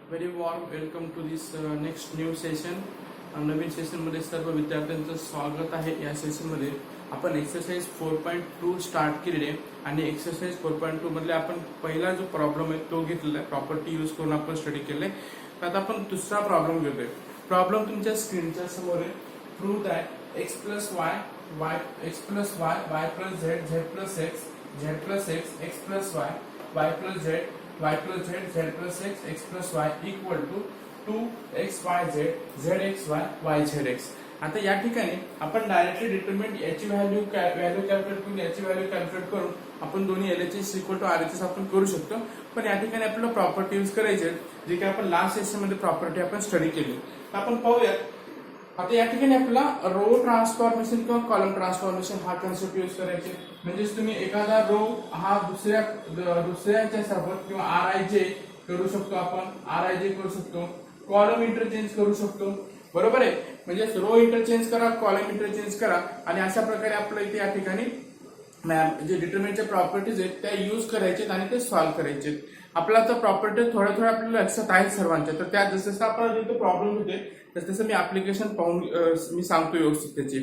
Very warm welcome to this next new session. नवीन सेशनमध्ये सर्व विद्यार्थ्यांचं स्वागत आहे. या सेशनमध्ये आपण एक्सरसाइज 4.2 स्टार्ट केलेली आहे आणि एक्सरसाइज 4.2 मधले आपण पहिला जो प्रॉब्लेम आहे तो घेतलेला आहे. प्रॉपर्टी यूज करून आपण स्टडी केले. तर आता आपण दुसरा प्रॉब्लेम घेतोय. प्रॉब्लेम तुमच्या स्क्रीनच्या समोर आहे. Prove that x plus Y x plus Y y plus z z plus x plus y plus Z y plus z z plus x plus y equal to 2xyz zxy yzx. आता या ठिकाणी आपण directly determinant याची value calculate करून याची value calculate करून आपण दोन्ही LHS इक्वल टू RHS आपण करू शकतो. पण या ठिकाणी आपल्याला प्रॉपर्टी यूज करायची आहे जे की आपण लास्ट सेशन मध्ये प्रॉपर्टी आपण स्टडी केली. तर आपण पाहूयात. आता या ठिकाणी आपल्याला रो ट्रान्सफॉर्मेशन किंवा कॉलम ट्रान्सफॉर्मेशन हा कन्सेप्ट यूज करायचे. म्हणजेच तुम्ही एखादा रो हा दुसऱ्याच्या सोबत किंवा RIJ करू शकतो, आपण RIJ करू शकतो, कॉलम इंटरचेंज करू शकतो. बरोबर आहे. म्हणजे रो इंटरचेंज करा, कॉलम इंटरचेंज करा आणि अशा प्रकारे आपल्या इथे या ठिकाणी जे डिटरमिनेंटच्या प्रॉपर्टीज आहेत त्या यूज करायचे आणि ते सॉल्व्ह करायचे. आपल्याला तर प्रॉपर्टी थोड्या आपल्याला लक्षात आहेत सर्वांच्या. तर त्या जसं आपल्याला जिथे प्रॉब्लेम होते तसं मी ऍप्लिकेशन पाहून मी सांगतो व्यवस्थित त्याची.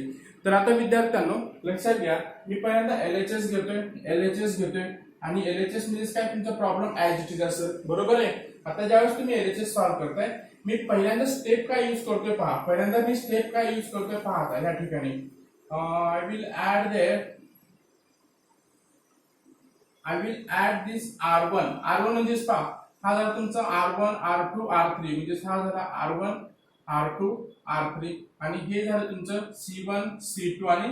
तर आता विद्यार्थ्यांनो लक्षात घ्या, मी पहिल्यांदा LHS घेतोय आणि LHS म्हणजे काय तुमचा प्रॉब्लेम ऍज इट इज असेल. बरोबर आहे. आता ज्यावेळेस तुम्ही LHS सॉल्व्ह करताय मी पहिल्यांदा स्टेप काय यूज करतोय पहा. या ठिकाणी I will add this R1 म्हणजेच पहा हा झाला तुमचा R1 R2 R3 म्हणजे हा झाला R1 R2 R3 आणि हे झालं तुमचं C1 C2 आणि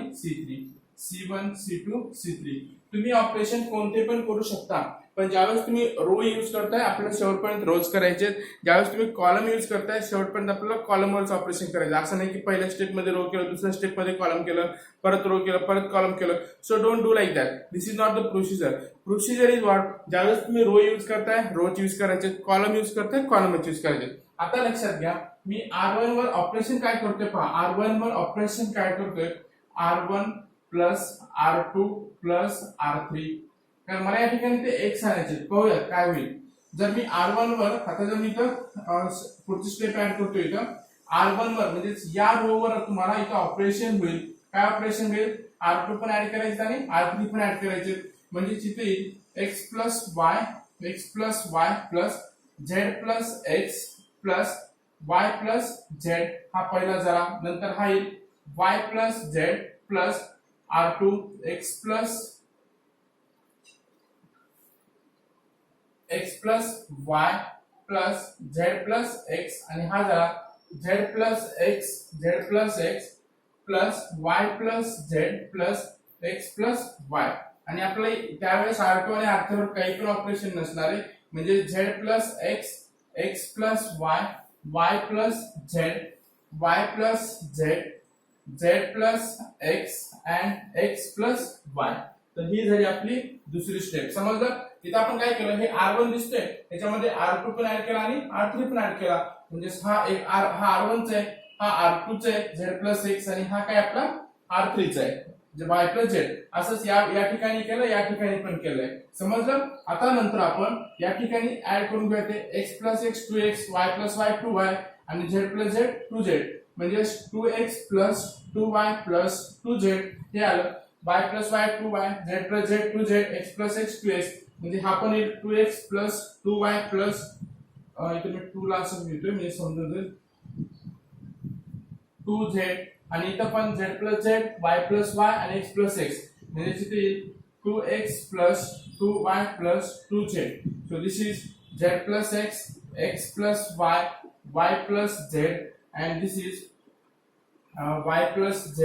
C3. तुम्ही ऑपरेशन कोणते पण करू शकता, पण ज्यावेळेस तुम्ही रो यूज करताय आपल्याला शेवटपर्यंत रोज करायचे. ज्यावेळेस तुम्ही कॉलम यूज करताय शेवटपर्यंत आपल्याला कॉलमवरच ऑपरेशन करायचं. असं नाही की पहिल्या स्टेप मध्ये रो केलं, दुसऱ्या स्टेप मध्ये कॉलम केलं, परत रो केलं, परत कॉलम केलं. So don't do like that. This is not the procedure is what. ज्यावेळेस तुम्ही रो यूज करताय रोज यूज करायचे, कॉलम यूज करताय कॉलमच यूज करायचे. आता लक्षात घ्या, मी R1 वर ऑपरेशन काय करतोय पहा. R1 वर ऑपरेशन काय करतोय R1 plus R2 plus R3. कारण मला या ठिकाणी ते x आणायचे. पाहूयात काय होईल जर मी R1 वर आता जर मी इथं पुढची स्टेप ऍड करतोय. इथं R1 वर म्हणजे या रो वर तुम्हाला इथं ऑपरेशन होईल. काय ऑपरेशन होईल? R2 पण ऍड करायचे आणि R3 पण ऍड करायचे. म्हणजे तिथे x plus y plus z plus x plus y plus z हा पहिला झाला. नंतर हा येईल y plus z plus R2 x plus y plus z plus x आणि हा झाला z plus x plus y plus z plus x plus y. आणि आपल्याला त्यावेळेस R2 आणि R3 वर काही पण ऑपरेशन नसणार आहे. म्हणजे z plus x plus y plus z plus x and x plus y. तर ही झाली आपली दुसरी स्टेप. समजलं. इथं आपण काय केलं, हे R1 दिसतोय त्याच्यामध्ये R2 पण ऍड केला आणि R3 पण ऍड केला. म्हणजे हा R1 चा आहे, हा R2 चा आहे z प्लस x आणि हा काय आपला R3 चा आहे जे y प्लस z. असंच या ठिकाणी केलं, या ठिकाणी पण केलंय. समजलं. आता नंतर आपण या ठिकाणी ऍड करून घेते x plus x 2x y plus y 2y आणि z प्लस z 2z. म्हणजे 2x plus 2y plus 2z हे आलं. y plus y 2y z plus z 2z x plus x 2x म्हणजे हा पण येईल 2x प्लस 2y प्लस इथे मी 2 ला असं घेतोय म्हणजे समजून जाईल 2z आणि इथं पण z plus z y plus y आणि x प्लस x म्हणजे तिथे येईल 2x plus 2y plus 2z. So this is z plus x plus y plus z and this is y plus z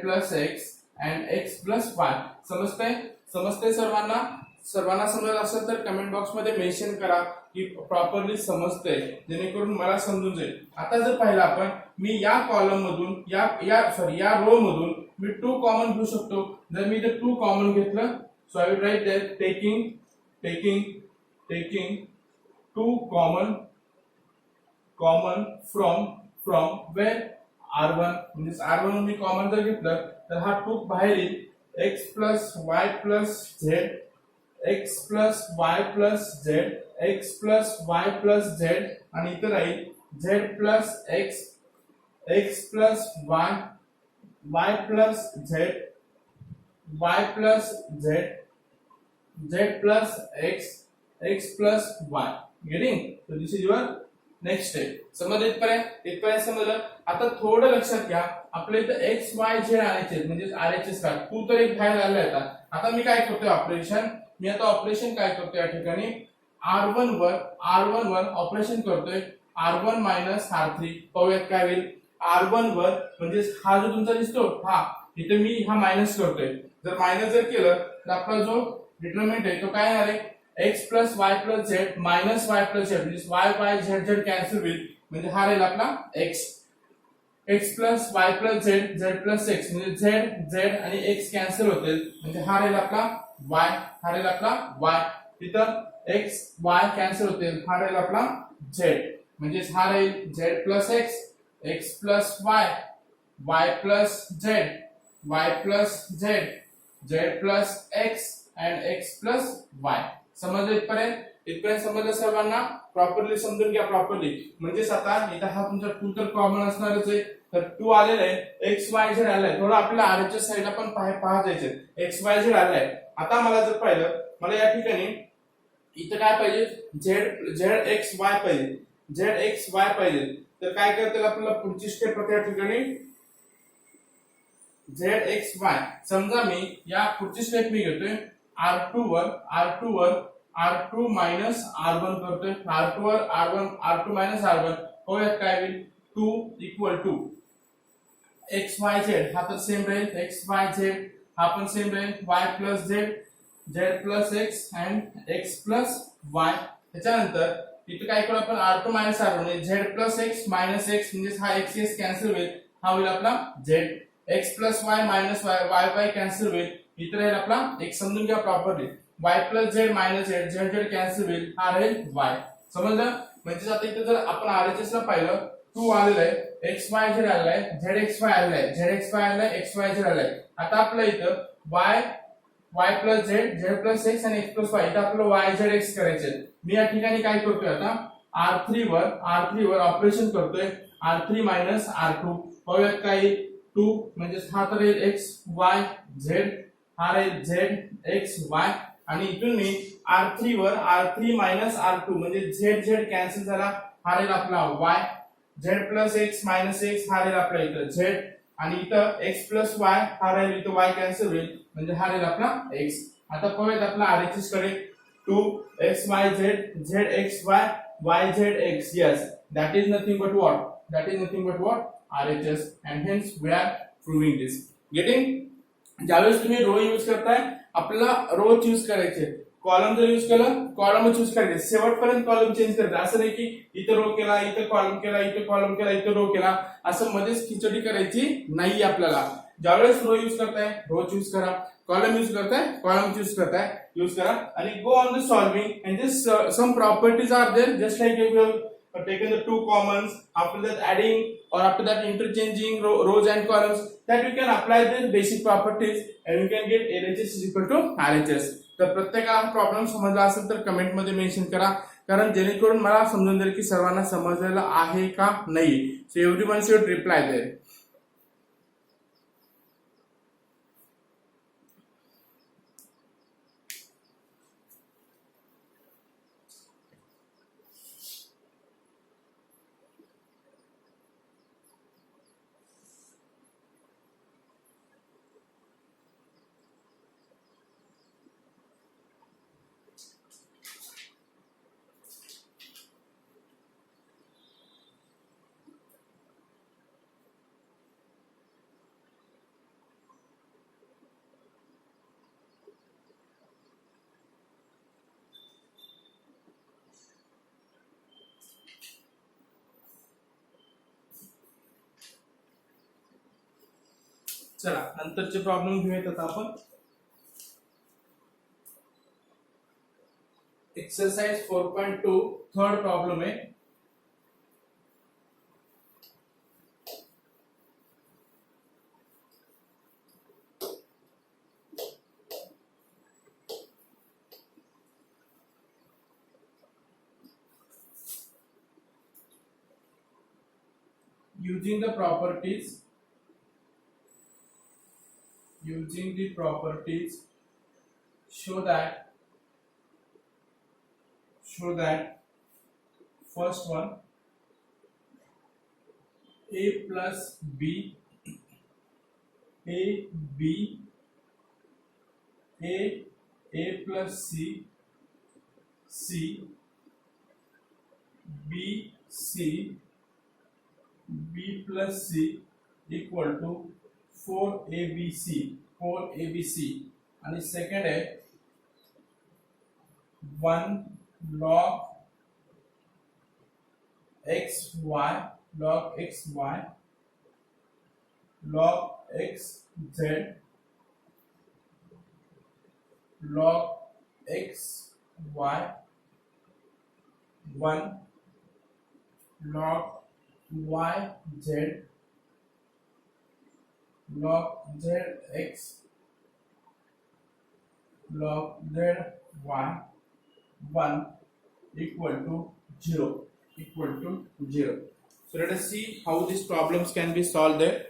plus x and x plus y. समजतंय सर्वांना समजत असेल तर comment box मध्ये mention करा की प्रॉपरली समजतंय, जेणेकरून मला समजून जाईल. आता जर पाहिलं आपण मी या कॉलम मधून या रो मधून मी 2 कॉमन घेऊ शकतो. जर मी इथे 2 कॉमन घेतलं so I will write that taking 2 common from where R1 म्हणजे R1 मी कॉमन जर घेतलं तर हा 2 बाहेर येईल. x plus y plus z x plus y plus z x plus y plus Z आणि इथं राहील z plus x x plus Y Y plus Z Y plus Z z plus x plus y. Getting? So this is your next step. समजलं इथपर्यंत समजलं. आता थोडं लक्षात घ्या, आपल्या इथं x y z आणायचे म्हणजे RHS का तू तर एक बाहेर आलाय. आता मी काय करतोय ऑपरेशन, मी आता ऑपरेशन काय करतोय या ठिकाणी R1 वर ऑपरेशन करतोय R1 मायनस R3. पाहूयात काय होईल. R1 वर म्हणजे हा जो तुमचा दिसतो हा इथे मी हा मायनस करतोय. जर मायनस जर केलं तर आपला जो डिटरमिनंट आहे तो काय येणार आहे x plus y plus z minus y plus z म्हणजे y y z z cancel होईल म्हणजे हा राहील आपला x x plus y plus z z plus x म्हणजे झेड झेड आणि x कॅन्सल होतील म्हणजे हा राहील आपला y हा राहील आपला y तिथं x y कॅन्सल होतील हा राहील आपला z म्हणजे हा राहील z plus x x plus y y plus z y plus z z plus x and x plus y. समजलं इथपर्यंत समजलं सर्वांना. प्रॉपरली समजून घ्या प्रॉपरली. म्हणजेच आता इथं हा तुमचा 2 तर कॉमन असणारच आहे. तर 2 आलेला आहे x y z आलाय. थोडं आपल्याला RHS साइडला पण पाहा जायचं x y z आलाय. आता मला जर पाहिलं मला या ठिकाणी इथं काय पाहिजे z x y पाहिजे z x y पाहिजे. तर काय करतील आपल्याला पुढची स्टेप होते या ठिकाणी zxy. समजा मी या पुढची स्टेप मी घेतोय R2 वर R2 मायनस R1 करतोय. R2 वर R2 मायनस R1 होईल काय होईल 2 इक्वल टू XYZ हा तर सेम राहील XYZ हा पण सेम राहील y plus z z plus x and x plus y. त्याच्यानंतर इथे काय करू आपण R2 मायनस R1 म्हणजे z plus x minus x म्हणजे हा x x कॅन्सल होईल हा होईल आपला z x plus y minus y y y cancel होईल इथे राहील आपला एक समजून घ्या properly y plus z minus z z z cancel होईल हा राहील y. समजलं. म्हणजे आता इथे जर आपण RHS ला पाहिलं 2 आलेलं आहे x y z आलेला आहे z x y आलेला आहे z x y आलेला आहे x y z आलेला आहे. आता आपल्या इथं y plus z z plus x आणि x प्लस y इथं आपलं y z x करायचं. मी या ठिकाणी काय करतोय आता R3 वर ऑपरेशन करतोय R3 मायनस R2 पाहूयात काय 2 म्हणजे हा तर x y z हा राहील z x y आणि इथून मी R3 मायनस R2 म्हणजे z z कॅन्सल झाला हा राहील आपला y z plus x minus x हा राहील आपला इथं z आणि इथं x प्लस y हा राहील इथं y कॅन्सल होईल म्हणजे हा राहील आपला x. आता पाहूयात आपला RHS कडे 2 x y z z x y y z x. Yes, that is nothing but what RHS and hence we are proving this. Getting? ज्यावेळेस तुम्ही रो यूज करताय आपल्याला रो चूज करायचे. कॉलम जर यूज केलं कॉलम चूज करायचे. शेवटपर्यंत column change करायचं. असं नाही की इथं रो केला इथं कॉलम केला इथं कॉलम केला इथं रो केला असं मध्येच खिचडी करायची नाही आपल्याला. ज्यावेळेस रो यूज करताय रो चूज करा कॉलम यूज करताय कॉलम यूज करा आणि go on the solving and just some properties are there just like you have taken the two commons after that adding or after that interchanging rows and columns that you can apply the basic properties and you can get LHS is equal to RHS. तर प्रत्येकाला problem समजला असेल तर comment मध्ये mention करा कारण जेणेकरून मला समजून जाईल की सर्वांना समजलेलं आहे का नाही. So everyone should reply there. चला नंतरचे प्रॉब्लेम घेऊयात आता आपण. एक्सरसाइज 4.2 थर्ड प्रॉब्लेम आहे. using the properties show that first one, a plus b, a b, a plus c, c, b, c, b plus c equal to 4abc आणि second आहे 1 log xy log xy log xz log xy 1 log yz log zx log zy 1 equal to 0. So let us see how these problems can be solved there.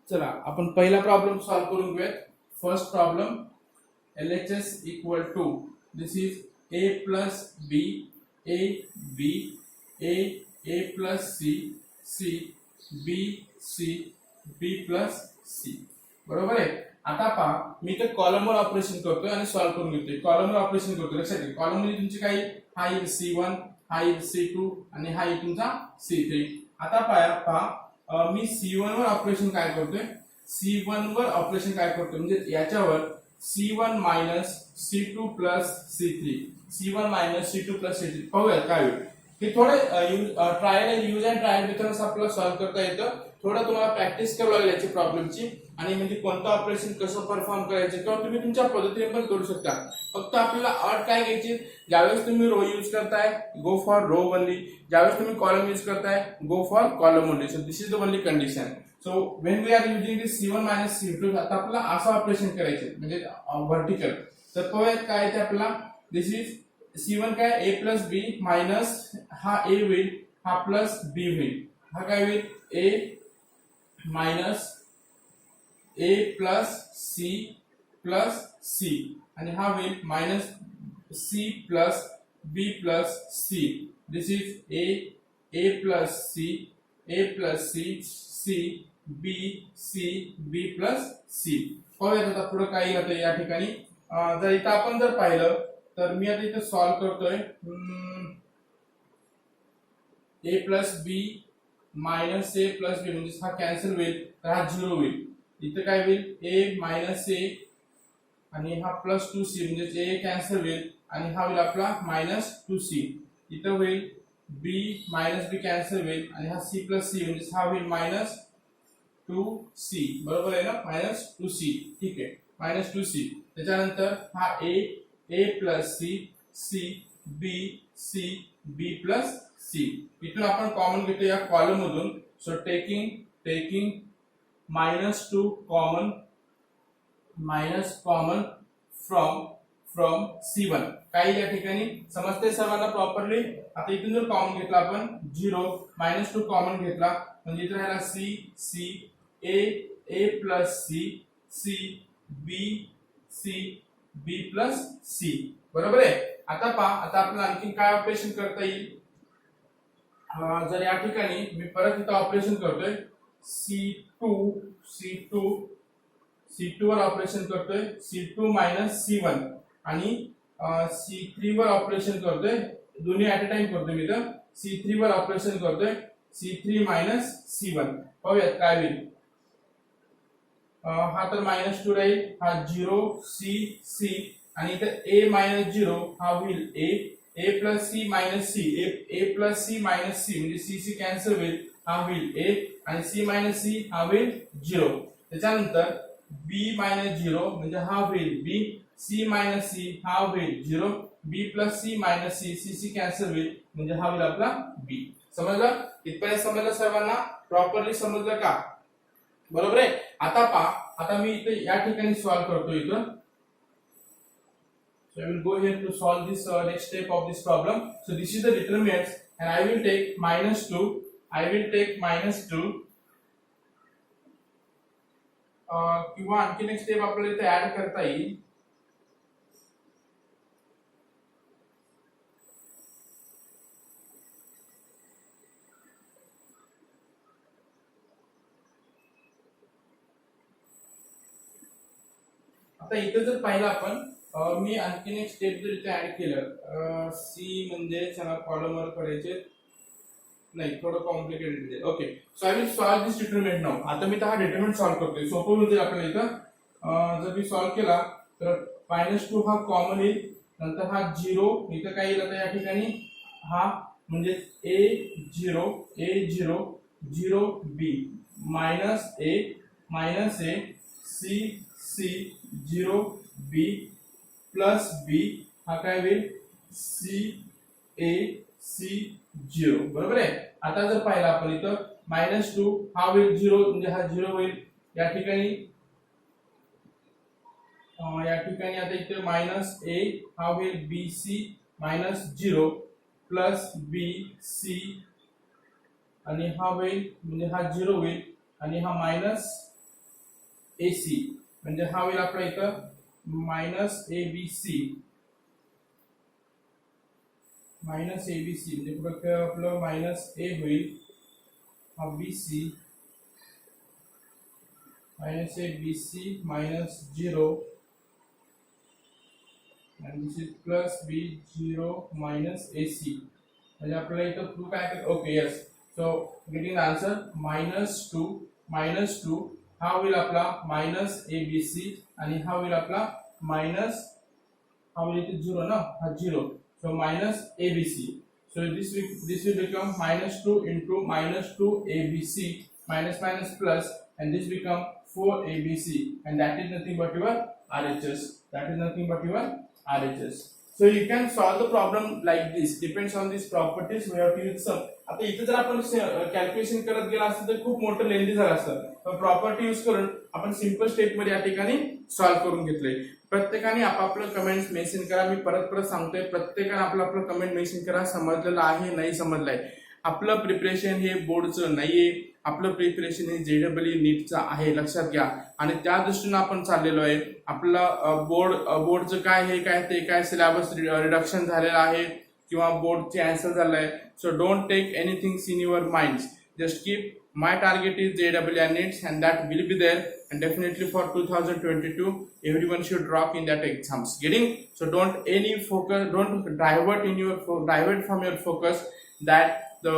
चला आपण पहिला problem solve करून घेऊयात. First problem LHS equal to this is a plus b a b a plus c c b c b plus c. बरोबर आहे. आता पहा मी तर कॉलमवर ऑपरेशन करतोय आणि सॉल्व करून घेतोय. कॉलमवर ऑपरेशन करतोय लक्षात घ्या. कॉलम मध्ये तुमची काही हा येईल C1 हा येईल C2 आणि हा येईल तुमचा C3. आता पहा मी C1 वर ऑपरेशन काय करतोय, C1 वर ऑपरेशन काय करतोय म्हणजे याच्यावर C1 minus C2 plus C3 C1 minus C2 plus C3 पाहूयात काय होईल. हे थोडं trial use and trial methods आपल्याला सॉल्व करता येतं. थोडं तुम्हाला प्रॅक्टिस करावी लागेल याची प्रॉब्लेमची आणि म्हणजे कोणतं ऑपरेशन कसं परफॉर्म करायचं किंवा तुम्ही तुमच्या पद्धतीने पण करू शकता. फक्त आपल्याला अट काय घ्यायची, ज्यावेळेस तुम्ही रो यूज करताय गो फॉर रो ओनली, ज्यावेळेस तुम्ही कॉलम यूज करताय go for column only. So this is the only condition. So when we are using this C1 minus C2 आता आपल्याला असं ऑपरेशन करायचे म्हणजे व्हर्टिकल. तर पाहूयात काय आहे ते आपल्याला. दिस इज C1 काय a प्लस बी मायनस हा a होईल हा प्लस b होईल. हा काय होईल a minus a plus c plus c आणि हा होईल minus c plus b plus c. This is a plus c a plus c c b c b plus c. पाहूयात आता पुढे काय येतं या ठिकाणी. जर इथं आपण जर पाहिलं तर मी आता इथे सॉल्व करतोय a plus b minus a plus b म्हणजे हा कॅन्सल होईल तर हा 0 होईल. इथं काय होईल a मायनस a आणि हा प्लस 2c म्हणजे a कॅन्सल होईल आणि हा होईल आपला मायनस 2c. इथं होईल b मायनस b कॅन्सल होईल आणि हा c प्लस c म्हणजे हा होईल मायनस 2c. बरोबर आहे ना, मायनस 2c. ठीक आहे मायनस 2c. त्याच्यानंतर हा a plus c c b c b plus c. इथून आपण कॉमन घेतो या कॉलम मधून. So taking -2 common from C1. काही या ठिकाणी समजते सर्वांना प्रॉपरली. आता इथून जर कॉमन घेतला आपण 0 -2 कॉमन घेतला म्हणजे इथे राहिला c a plus c b plus c. बरोबर आहे. आता पहा आता आपल्याला आणखी काय ऑपरेशन करता येईल. जर या ठिकाणी मी परत इथं ऑपरेशन करतोय C2 वर ऑपरेशन करतोय C2 मायनस C1 आणि C3 वर ऑपरेशन करतोय. दोन्ही ऍट अ टाइम करतोय मी इथं. C3 वर ऑपरेशन करतोय C3 मायनस C1. पाहूयात काय होईल. हा तर -2 राहील हा 0 c आणि इथं a मायनस 0 हा होईल a plus c minus c a plus c minus c म्हणजे c कॅन्सल होईल हा होईल a आणि c मायनस c हा होईल 0. त्याच्यानंतर b मायनस 0 म्हणजे हा होईल b सी मायनस सी हा होईल 0, b plus c minus c, c c cancel होईल म्हणजे हा होईल आपला बी. समजलं? इथपर्यंत समजलं सर्वांना? प्रॉपरली समजलं का? बरोबर आहे. आता पहा, आता मी इथे या ठिकाणी सॉल्व करतो इथं. So I will go here to solve this next step of this problem. So this is the determinants and I will take -2. I will take -2. किंवा आणखी एक स्टेप आपल्याला इथे ऍड करता येईल. आता इथे जर पाहिलं आपण मी आणखीन एक स्टेप जर इथे ऍड केलं, सी म्हणजे चला कॉलमवर करायचे नाही, थोडं कॉम्प्लिकेटेड आहे. Okay, so I will solve this determinant now. आता मी हा डिटरमिनंट सॉल्व करतोय. सोपं होईल आपल्याला इथं. जर मी सॉल्व केला तर -2 हा कॉमन येईल, नंतर हा 0 इथं काय येईल आता या ठिकाणी हा म्हणजे a0 0 b -a c 0 b plus b हा काय होईल c 0. बरोबर आहे. आता जर पाहिलं आपण इथं -2 हा होईल 0 म्हणजे हा 0 होईल या ठिकाणी आता इथे -a हा होईल bc -0 प्लस bc आणि हा होईल म्हणजे हा 0 होईल आणि हा -ac म्हणजे हा होईल आपला इथं -abc म्हणजे पुढे आपलं -a होईल हा bc -abc -0 and this is plus b0 -ac म्हणजे आपल्याला इथं प्रूफ काय. Okay yes, so getting answer -2 हा होईल आपला -abc आणि हा होईल आपला हा होईल इथे 0 ना, हा 0, so -abc. So this will become -2 into -2abc minus plus and this become 4abc and that is nothing but your RHS. So you can solve the problem like this. Depends on these properties we have to use some. आता इथे जर आपण calculation करत गेला असतं तर खूप मोठं लेंदी झालं असतं. पण प्रॉपर्टी यूज करून आपण सिंपल स्टेप मध्ये या ठिकाणी सॉल्व करून घेतले. प्रत्येकाने आपापलं कमेंट्स मेन्शन करा. मी परत सांगतोय, प्रत्येकाने आपलं कमेंट मेन्शन करा. समजलेलं आहे नाही समजलंय. आपलं प्रिपरेशन हे बोर्डचं नाहीये, आपलं प्रिपरेशन हे JEE नीटचं आहे, लक्षात घ्या. आणि त्या दृष्टीने आपण चाललेलो आहे. आपलं बोर्डचं काय सिलेबस रिडक्शन झालेलं आहे किंवा बोर्डचे आन्सर झालंय. So don't take anything in your mind. Just keep my target is JEE NEETs and that will be there, and definitely for 2022 everyone should rock in that exams. Getting? So don't divert from your focus that the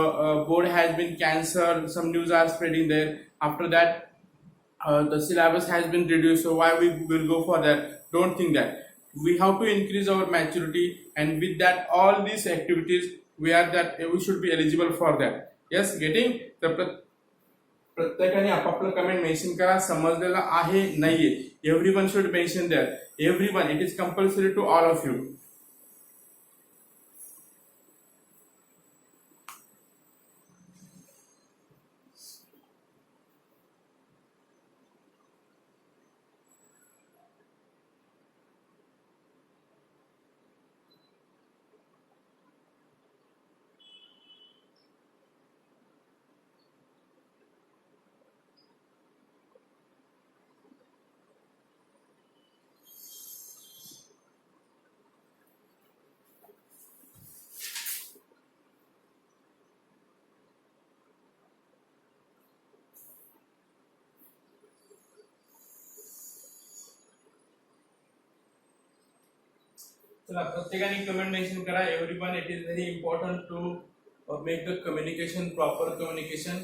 board has been cancelled, some news are spreading there. After that the syllabus has been reduced, so why we will go for that? Don't think that. We have to increase our maturity, and with that all these activities we should be eligible for that. Yes, getting? the प्रत्येकाने आपापलं comment mention करा. समजलेलं आहे नाहीये, everyone should mention that. Everyone, it is compulsory to all of you. चला, प्रत्येकाने comment mention करा. Everyone, it is very important to make the communication proper communication.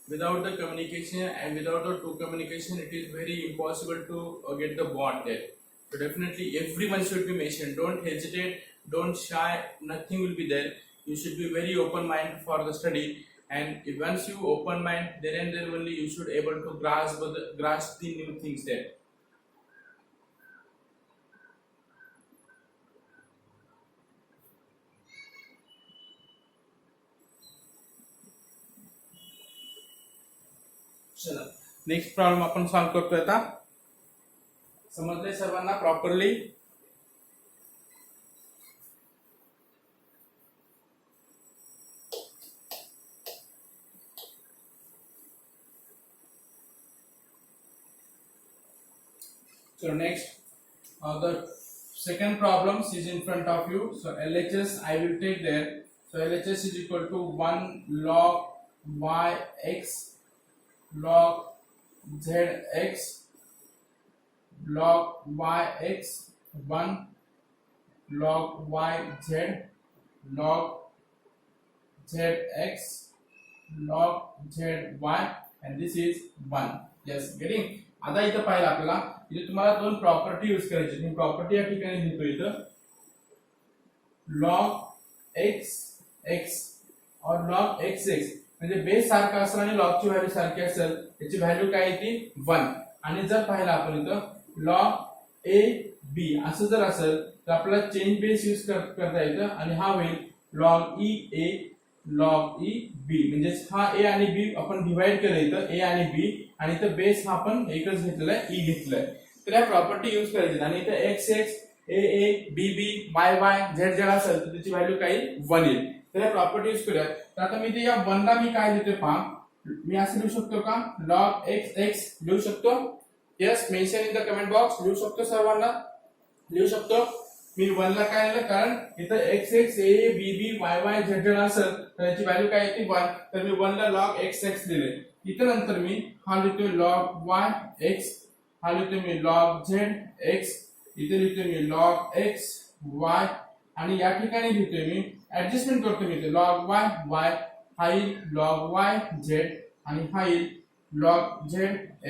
Without the communication and without the true communication, it is very impossible to get the bond there. So definitely everyone should be mentioned. Don't hesitate, don't shy, nothing will be there. You should be very open mind for the study, and once you open mind, then and there only you should able to grasp the new things there. चला next problem आपण solve करतोय आता. समजले सर्वांना properly? So next, the second problem is in front of you. So LHS I will take there. So LHS is equal to 1 log yx log zx log yx 1 log yz log zx log zy and this is 1. Yes, getting? आता इथं पाहिलं आपल्याला इथे तुम्हाला दोन property use करायची. मी property या ठिकाणी लिहितो इथं log x x और log x x म्हणजे बेस सारखा असेल आणि log ची व्हॅल्यू सारखी असेल. याची व्हॅल्यू काय येते 1. आणि जर पाहिलं आपण इथं log a b असं जर असेल तर आपल्याला चेंज बेस यूज करता येतं आणि हा होईल log e a log e b म्हणजे हा a आणि b आपण डिवाइड केलं इथं a आणि b आणि इथं बेस हा आपण एकच घेतलेला आहे e घेतलाय. तर या प्रॉपर्टी यूज करायची आणि इथं x x a a b b y y z z असेल तर त्याची व्हॅल्यू काय 1 येईल. तर या प्रॉपर्टी यूज करूया. तर आता मी ते या 1 ला मी काय लिहितोय पहा. मी असं लिहू शकतो का log x x लिहू शकतो? Yes, mention in the comment box. लिहू शकतो सर्वांना? लिहू शकतो. मी 1 ला काय लिहिलं कारण इथं x x a a b b y y z z असेल तर याची व्हॅल्यू काय येते 1. तर मी 1 ला log x x लिहिले. इथं नंतर मी हा लिहितोय log y x, हा लिहितोय मी log z x, इथे लिहितोय मी log x y आणि या ठिकाणी लिहितोय मी ऍडजस्टमेंट करतो मी इथे log y y हा येईल log y z आणि हा येईल log z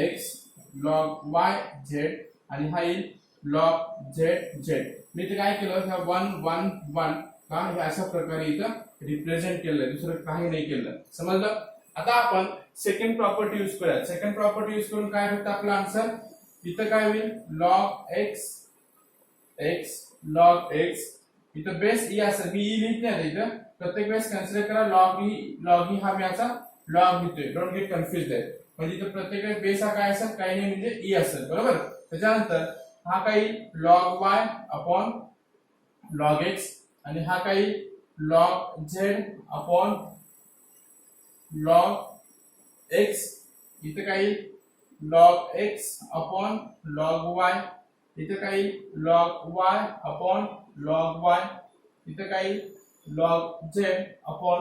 x log y z आणि हा येईल log z z. मी इथे काय केलं ह्या 1 1 1 का हे अशा प्रकारे इथं रिप्रेझेंट केलंय, दुसरं काही नाही केलं. समजलं? आता आपण सेकंड प्रॉपर्टी यूज करूया. सेकंड प्रॉपर्टी यूज करून काय होतं आपला आन्सर इथं काय होईल log x x log x इथं बेस e असेल. मी e लिहित नाही इथं, प्रत्येक वेळेस कन्सिडर करा log e हा मी याचा log लिहितोय. डोंट गेट कन्फ्युज्ड आहे. म्हणजे इथं प्रत्येक वेळेस बेस हा काय असेल काही नाही म्हणजे e असेल. बरोबर? त्याच्यानंतर हा काही log y upon log x आणि हा काही log z upon log x इथे काही log x upon log y इथे काही log y upon log y इथे काही log z upon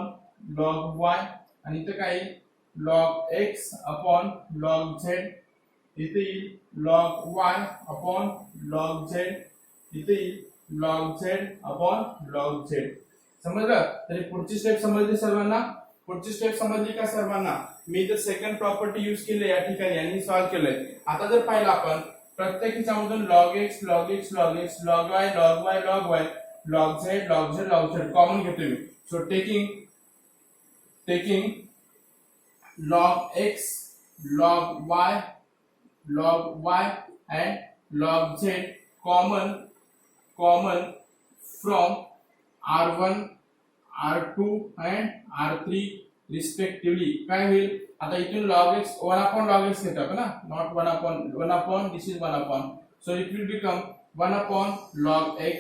log y आणि इथे काही log x upon log z इथे log y upon log z इथे log z upon log z. समजलं? तरी पुढची स्टेप समजली सर्वांना? पुढची स्टेप समजली का सर्वांना? मी इथे सेकंड प्रॉपर्टी यूज केली या ठिकाणी आणि सॉल्व्ह केलंय. आता जर पाहिलं आपण प्रत्येक ह्याच्यामधून log x log x log x log y log y log y log z log z log z common घेतोय मी. So taking log x log y log y and log z common from r1 r2 and r3 respectively. काय होईल आता इथून log x 1 upon log x घेतो आपण ना, not 1 upon this is 1 upon, so it will become 1 upon log x.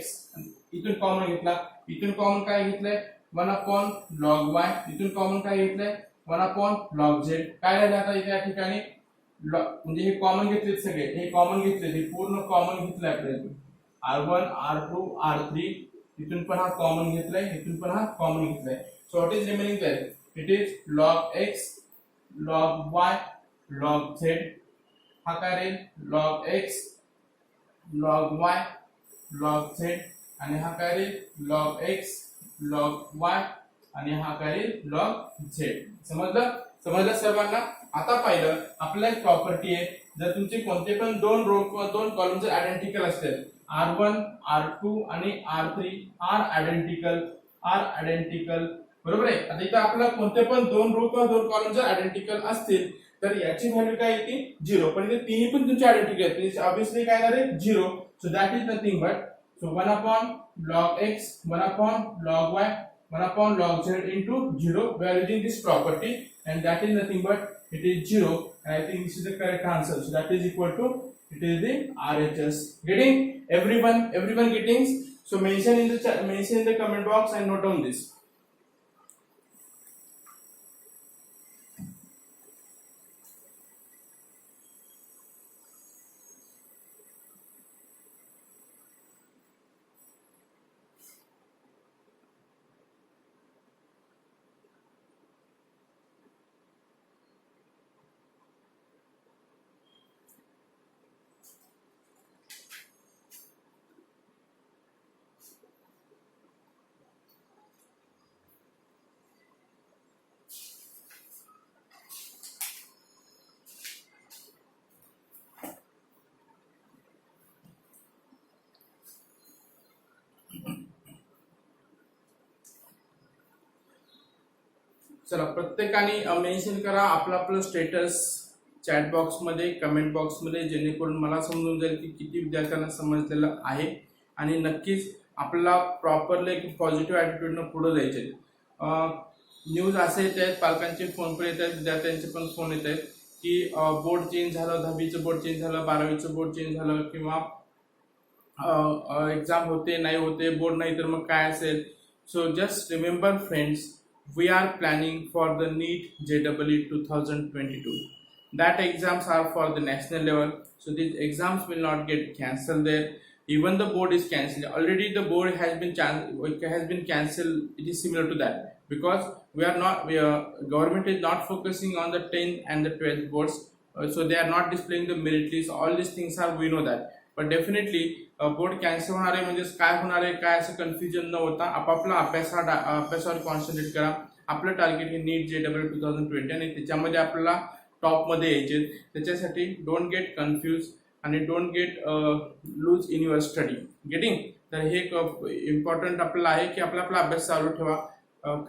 इथून common घेतला, इथून कॉमन काय घेतलंय 1 upon log y, इथून कॉमन काय घेतलंय 1 upon log z. काय राहिलं आता इथे या ठिकाणी म्हणजे हे कॉमन घेतलेत सगळे, हे कॉमन घेतले, हे पूर्ण कॉमन घेतलंय आपल्याला r1 r2 r3 इथून पण हा कॉमन घेतलाय, इथून पण हा कॉमन घेतलाय. So what is remaining there? It is log x log y log z. हा काय राहील log x log y log z आणि हा काय राहील log x log y आणि हा काय राहील log z. समजलं सर्वांना? आता पाहिलं आपल्याला एक प्रॉपर्टी आहे, जर तुमचे कोणते पण दोन रो किंवा दोन कॉलम जर आयडेंटिकल असतील r1 r2 आणि r3 आर आयडेंटिकल बरोबर आहे. आता इथं आपल्याला कोणते पण दोन रो किंवा दोन कॉलम जर आयडेंटिकल असतील तर याची व्हॅल्यू काय येते 0. पण इथे तिन्ही पण तुमचे आयडेंटिकल आहेत, ऑब्वियसली काय झाले 0. So that is nothing but so 1 upon log x 1 upon log y 1 upon log z into 0. We are using this property and that is nothing but it is 0. and I think this is the correct answer. So that is equal to, it is the RHS. Getting? Everyone getting? So mention in the comment box and note down this. चला, प्रत्येकाने mention करा आपलं status chat box मध्ये, comment box मध्ये, जेणेकरून मला समजून जाईल की किती विद्यार्थ्यांना समजलेलं आहे आणि नक्कीच आपल्याला प्रॉपरली एक पॉझिटिव्ह ॲटिट्यूडनं पुढे जायचे. न्यूज असे येत आहेत, पालकांचे फोन पण येत आहेत, विद्यार्थ्यांचे पण फोन येत आहेत की बोर्ड चेंज झालं, 10वीचं बोर्ड चेंज झालं, 12वीचं बोर्ड चेंज झालं, किंवा एक्झाम होते नाही होते, बोर्ड नाही तर मग काय असेल. So just remember friends, we are planning for the NEET JEE 2022. That exams are for the national level, so these exams will not get cancelled there. Even the board is cancelled. Already the board has been cancelled. It is similar to that because government is not focusing on the 10th and the 12th boards, so they are not displaying the merit list. All these things are, we know that. But definitely board cancel होणार आहे म्हणजे काय होणार आहे, काय असं confusion न होता आपापला अभ्यासावर कॉन्सन्ट्रेट करा. आपलं टार्गेट हे नीट JEE 2020 आणि त्याच्यामध्ये आपल्याला टॉप मध्ये यायचे. त्याच्यासाठी डोंट गेट कन्फ्यूज आणि don't get lose in your study. Getting? तर हे एक इम्पॉर्टंट आपल्याला आहे की आपला अभ्यास चालू ठेवा.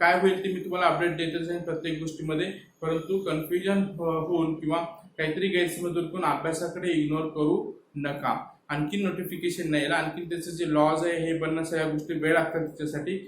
काय होईल ते मी तुम्हाला अपडेट देतच आहे प्रत्येक गोष्टीमध्ये, परंतु कन्फ्युजन होऊन किंवा काहीतरी गैरसमज करून अभ्यासाकडे इग्नोर करू नका. आणखी नोटिफिकेशन नाही, आणखी त्याचे जे लॉज आहे हे बनणं, सगळ्या गोष्टी वेळ लागतात त्याच्यासाठी.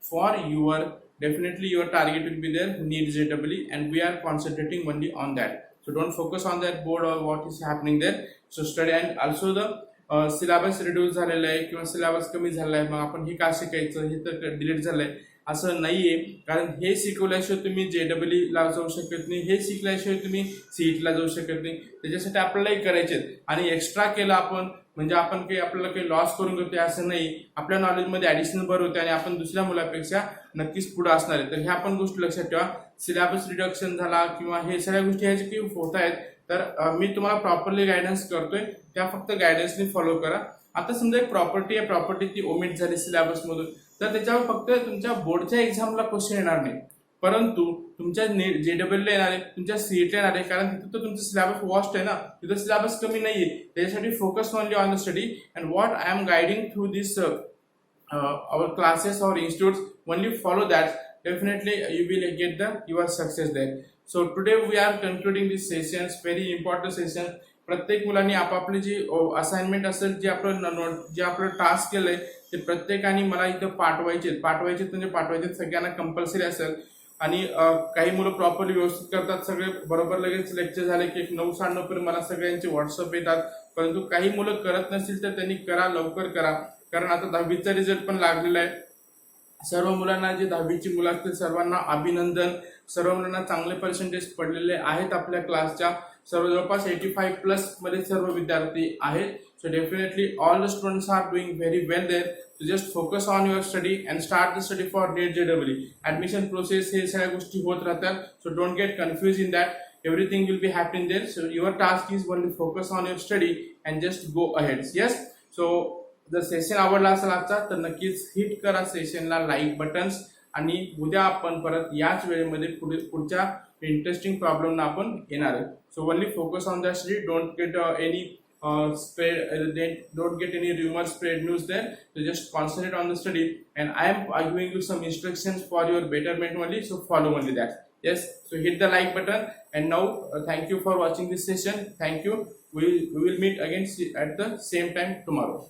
For your definitely your target will be there NEET JEE and we are concentrating only on that. So don't focus on that board or what is happening there. So study and also the syllabus reduce झालेला आहे किंवा syllabus कमी झाला आहे, मग आपण हे का शिकायचं, हे तर डिलीट झालंय असं नाहीये. कारण हे शिकवल्याशिवाय तुम्ही JEE ला जाऊ शकत नाही, हे शिकल्याशिवाय तुम्ही CET ला जाऊ शकत नाही. त्याच्यासाठी आपल्यालाही करायचे आणि एक्स्ट्रा केलं आपण म्हणजे आपण काही आपल्याला काही लॉस करून घेतोय असं नाही. आपल्या नॉलेजमध्ये ऍडिशनल भर होते आणि आपण दुसऱ्या मुलापेक्षा नक्कीच पुढे असणार आहे. तर ह्या पण गोष्टी लक्षात ठेवा. सिलेबस रिडक्शन झाला किंवा हे सगळ्या गोष्टी ह्याच्या की होत आहेत, तर मी तुम्हाला प्रॉपरली गायडन्स करतोय, त्या फक्त गायडन्सनी फॉलो करा. आता समजा एक प्रॉपर्टी आहे, प्रॉपर्टी ती ओमिट झाली सिलेबस मधून, तर त्याच्यावर फक्त तुमच्या बोर्डच्या एक्झामला क्वेश्चन येणार नाही, परंतु तुमच्या JEE ला येणार आहे, तुमच्या CET ला येणार आहे. कारण तिथं तर तुमचं सिलेबस वॉस्ट आहे ना, तिथं सिलेबस कमी नाहीये. त्याच्यासाठी focus only on the study and what I am guiding through this our classes or institutes. Only follow that, definitely you will get your success there. So today we are concluding this sessions, very important session. प्रत्येक मुलांनी आपापली जी assignment असेल, जे आपलं task केलंय ते प्रत्येकाने मला इथं पाठवायचे म्हणजे पाठवायचे, सगळ्यांना कंपल्सरी असेल. आणि काही मुलं प्रॉपरली व्यवस्थित करतात, सगळे बरोबर लगेच लेक्चर झाले की 9-9:30 पर्यंत मला सगळ्यांचे व्हॉट्सअप येतात. परंतु काही मुलं करत नसतील तर त्यांनी करा, लवकर करा. कारण आता 10वीचा रिझल्ट पण लागलेला आहे. सर्व मुलांना, जे 10वीची मुलं असतील सर्वांना अभिनंदन. सर्व मुलांना चांगले पर्सेंटेज पडलेले आहेत आपल्या क्लासच्या. सर्व जवळपास 85+ मध्ये सर्व विद्यार्थी आहेत. So definitely all the students are doing very well there. So just focus on your study and start the study for NEET JEE. Admission process हे सगळ्या गोष्टी होत राहतात. So don't get confused in that. Everything will be happening there. So your task is only focus on your study and just go ahead. Yes. So जर session आवडला असेल आजचा तर नक्कीच हिट करा सेशनला लाईक बटन्स. आणि उद्या आपण परत याच वेळेमध्ये पुढच्या इंटरेस्टिंग प्रॉब्लेमना आपण येणार आहे. So only focus on the study. Don't get any don't get any rumor spread news there. So just concentrate on the study and I am giving you some instructions for your betterment only, so follow only that. Yes, so hit the like button and now thank you for watching this session. Thank you. We will meet again at the same time tomorrow.